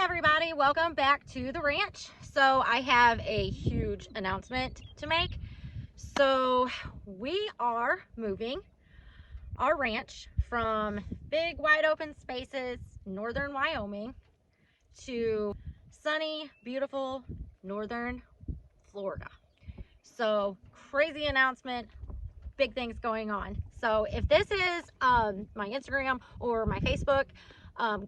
everybody, welcome back to the ranch. So I have a huge announcement to make. So we are moving our ranch from big wide open spaces, Northern Wyoming, to sunny, beautiful Northern Florida. So crazy announcement, big things going on. So if this is my Instagram or my Facebook,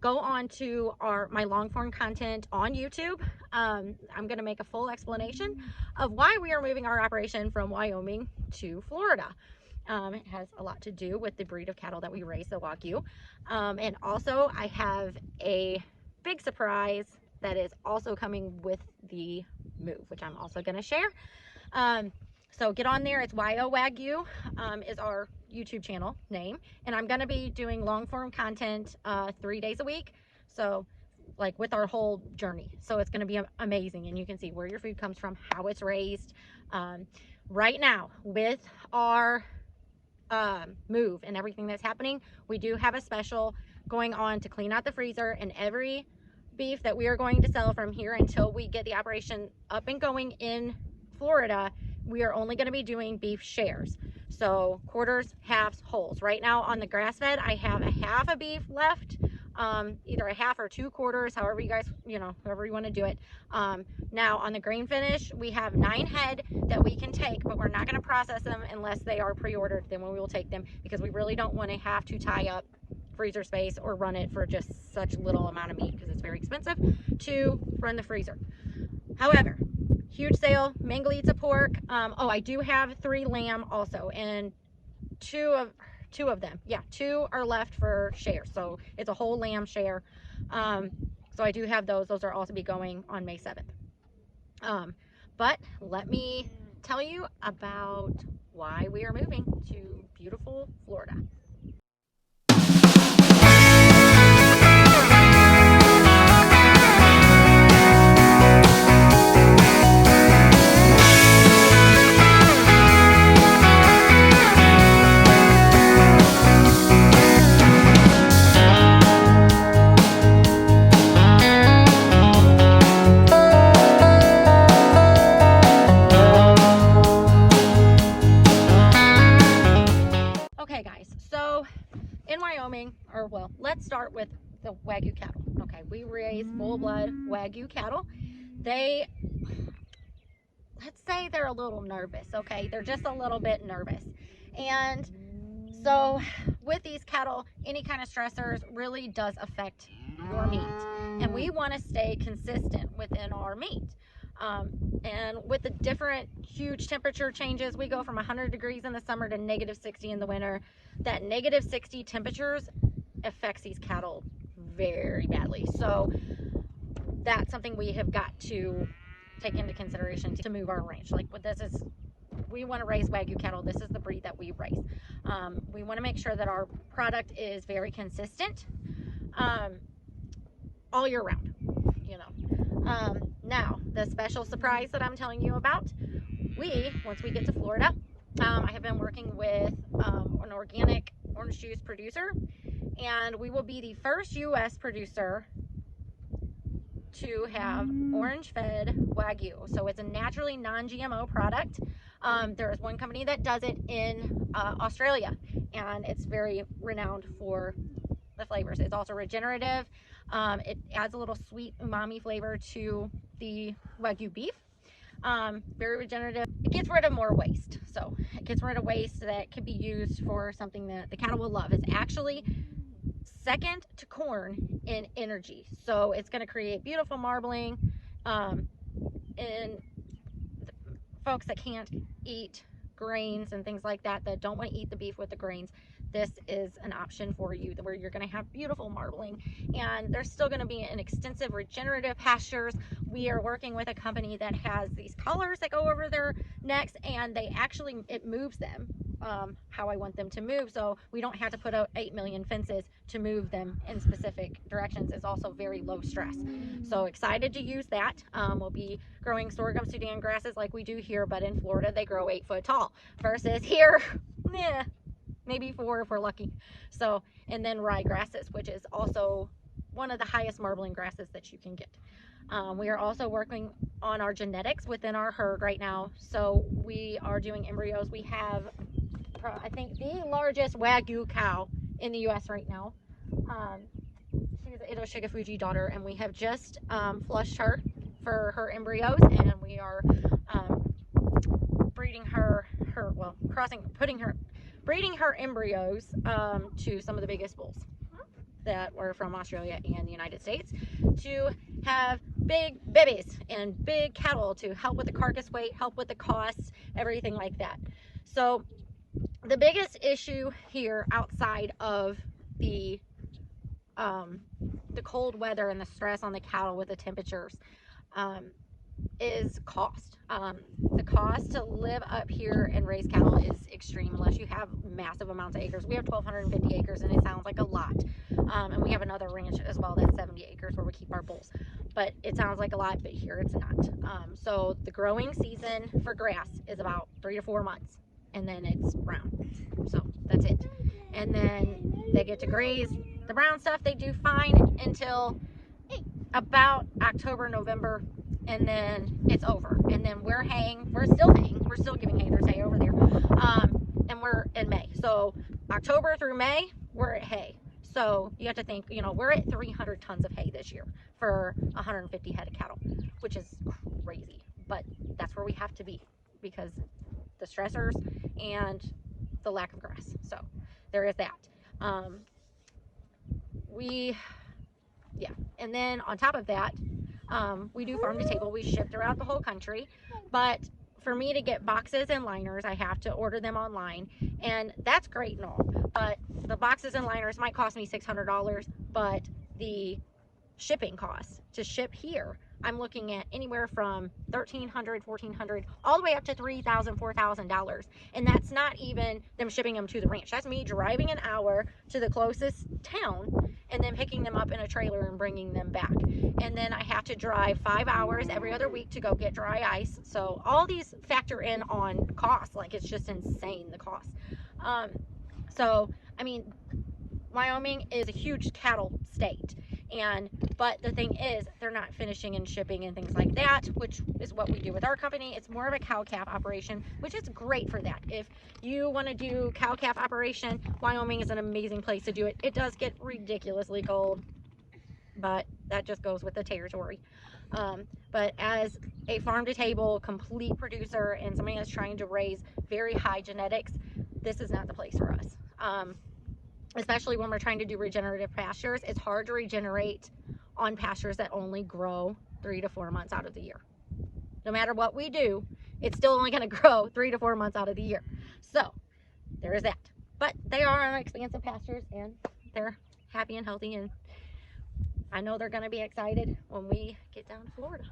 go on to my long form content on YouTube. I'm going to make a full explanation of why we are moving our operation from Wyoming to Florida. It has a lot to do with the breed of cattle that we raise, the Wagyu. And also I have a big surprise that is also coming with the move, which I'm also going to share. So get on there. It's YO Wagyu is our YouTube channel name, and I'm going to be doing long form content 3 days a week, so like with our whole journey. So it's going to be amazing, and you can see where your food comes from, how it's raised. Right now with our move and everything that's happening, we do have a special going on to clean out the freezer, and every beef that we are going to sell from here until we get the operation up and going in Florida, we are only going to be doing beef shares. So quarters, halves, wholes. Right now on the grass fed, I have a half a beef left, either a half or 2 quarters, however you guys, however you want to do it. Now on the grain finish, we have 9 head that we can take, but we're not going to process them unless they are pre-ordered. Then we will take them, because we really don't want to have to tie up freezer space or run it for just such little amount of meat, because it's very expensive to run the freezer. However, huge sale, Mangalitsa pork. Oh, I do have 3 lamb also, and two of them, yeah, 2 are left for share. So it's a whole lamb share. So I do have those. Those are also be going on May 7th. But let me tell you about why we are moving to beautiful Florida. Okay guys, so in Wyoming, or well, let's start with the Wagyu cattle. Okay, we raise full-blood Wagyu cattle. Let's say they're a little nervous, okay? They're just a little bit nervous. And so with these cattle, any kind of stressors really does affect your meat. And we want to stay consistent within our meat. And with the different huge temperature changes, we go from 100 degrees in the summer to -60 in the winter. That -60 temperatures affects these cattle very badly. So that's something we have got to take into consideration to move our range. Like what this is, we want to raise Wagyu cattle. This is the breed that we raise. We want to make sure that our product is very consistent all year round. Now the special surprise that I'm telling you about, once we get to Florida, I have been working with an organic orange juice producer, and we will be the first U.S. producer to have OrangeFed Wagyu. So it's a naturally non-GMO product. There is one company that does it in Australia, and it's very renowned for the flavors. It's also regenerative. It adds a little sweet umami flavor to the Wagyu beef. Very regenerative. It gets rid of more waste. So it gets rid of waste that can be used for something that the cattle will love. It's actually second to corn in energy. So it's going to create beautiful marbling. And folks that can't eat grains and things like that, that don't want to eat the beef with the grains, this is an option for you, where you're going to have beautiful marbling, and there's still going to be an extensive regenerative pastures. We are working with a company that has these collars that go over their necks, and it moves them how I want them to move, so we don't have to put out 8 million fences to move them in specific directions. It's also very low stress. So excited to use that. We'll be growing sorghum Sudan grasses like we do here, but in Florida they grow 8 foot tall, versus here, maybe 4 if we're lucky. So, and then rye grasses, which is also one of the highest marbling grasses that you can get. We are also working on our genetics within our herd right now. So we are doing embryos. We have, I think, the largest Wagyu cow in the U.S. right now. She's an Ito Fuji daughter, and we have just flushed her for her embryos, and we are breeding breeding her embryos to some of the biggest bulls that were from Australia and the United States, to have big babies and big cattle to help with the carcass weight, help with the costs, everything like that. So the biggest issue here, outside of the cold weather and the stress on the cattle with the temperatures, is cost. The cost to live up here and raise cattle is extreme unless you have massive amounts of acres. We have 1,250 acres, and it sounds like a lot. And we have another ranch as well that's 70 acres where we keep our bulls. But it sounds like a lot, but here it's not. So the growing season for grass is about 3 to 4 months, and then it's brown. So that's it. And then they get to graze the brown stuff. They do fine until about October, November, and then it's over. And then we're haying. We're still haying. We're still giving hay. There's hay over there. And we're in May. So October through May, we're at hay. So you have to think, you know, we're at 300 tons of hay this year for 150 head of cattle, which is crazy. But that's where we have to be because the stressors and the lack of grass. So there is that. And then on top of that, we do farm to table. We ship throughout the whole country, but for me to get boxes and liners, I have to order them online, and that's great and all, but the boxes and liners might cost me $600, but the shipping costs to ship here, I'm looking at anywhere from $1,300, $1,400, all the way up to $3,000, $4,000. And that's not even them shipping them to the ranch. That's me driving an hour to the closest town and then picking them up in a trailer and bringing them back. And then I have to drive 5 hours every other week to go get dry ice. So all these factor in on cost. Like, it's just insane, the cost. So, I mean, Wyoming is a huge cattle state. But the thing is, they're not finishing and shipping and things like that, which is what we do with our company. It's more of a cow-calf operation, which is great for that. If you want to do cow-calf operation, Wyoming is an amazing place to do it. It does get ridiculously cold, but that just goes with the territory. But as a farm-to-table complete producer and somebody that's trying to raise very high genetics, this is not the place for us. Especially when we're trying to do regenerative pastures, it's hard to regenerate on pastures that only grow 3 to 4 months out of the year. No matter what we do, it's still only going to grow 3 to 4 months out of the year. So there is that. But they are on expansive pastures, and they're happy and healthy, and I know they're going to be excited when we get down to Florida.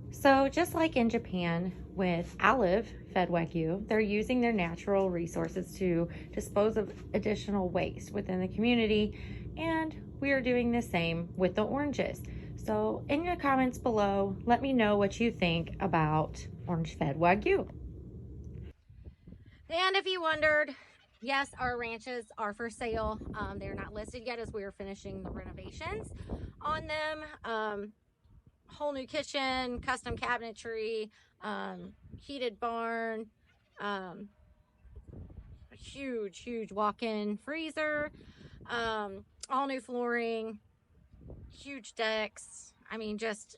So just like in Japan with OrangeFed Wagyu, they're using their natural resources to dispose of additional waste within the community, and we are doing the same with the oranges. So in the comments below, let me know what you think about OrangeFed Wagyu. And if you wondered, yes, our ranches are for sale. They're not listed yet as we are finishing the renovations on them. Whole new kitchen, custom cabinetry, heated barn, a huge walk-in freezer, all new flooring, huge decks. I mean, just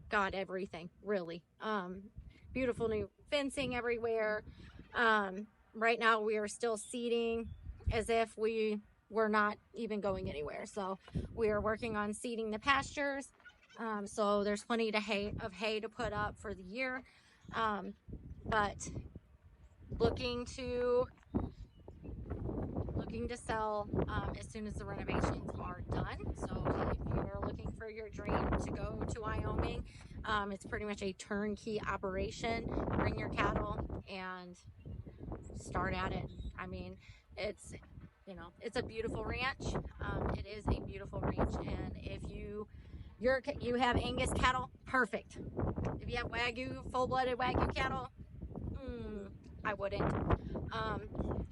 got everything, really. Beautiful new fencing everywhere. Right now we are still seeding as if we were not even going anywhere. So we are working on seeding the pastures. So there's plenty of hay to put up for the year, but looking to sell as soon as the renovations are done. So if you are looking for your dream to go to Wyoming, it's pretty much a turnkey operation. Bring your cattle and start at it. I mean, it's a beautiful ranch. It is a beautiful ranch, and if you have Angus cattle, perfect. If you have Wagyu, full-blooded Wagyu cattle, I wouldn't.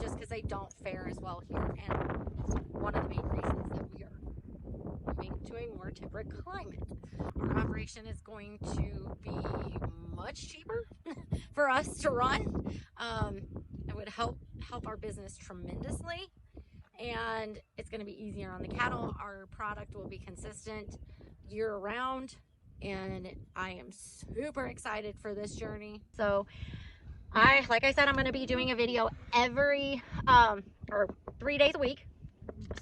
Just because they don't fare as well here, and one of the main reasons that we are moving to a more temperate climate. Our operation is going to be much cheaper for us to run. It would help our business tremendously, and it's going to be easier on the cattle. Our product will be consistent year round, and I am super excited for this journey. So like I said, I'm going to be doing a video every or 3 days a week,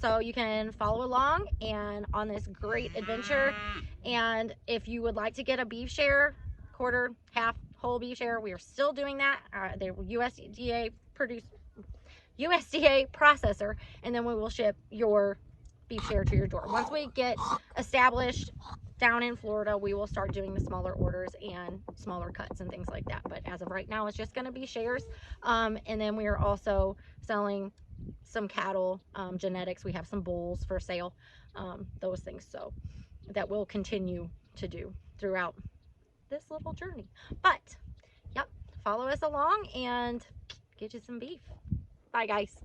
so you can follow along and on this great adventure. And if you would like to get a beef share, quarter, half, whole beef share, we are still doing that. The USDA processor, and then we will ship your beef share to your door. Once we get established down in Florida, we will start doing the smaller orders and smaller cuts and things like that. But as of right now, it's just going to be shares. And then we are also selling some cattle genetics. We have some bulls for sale, those things. So that we'll continue to do throughout this little journey. But yep, follow us along and get you some beef. Bye guys.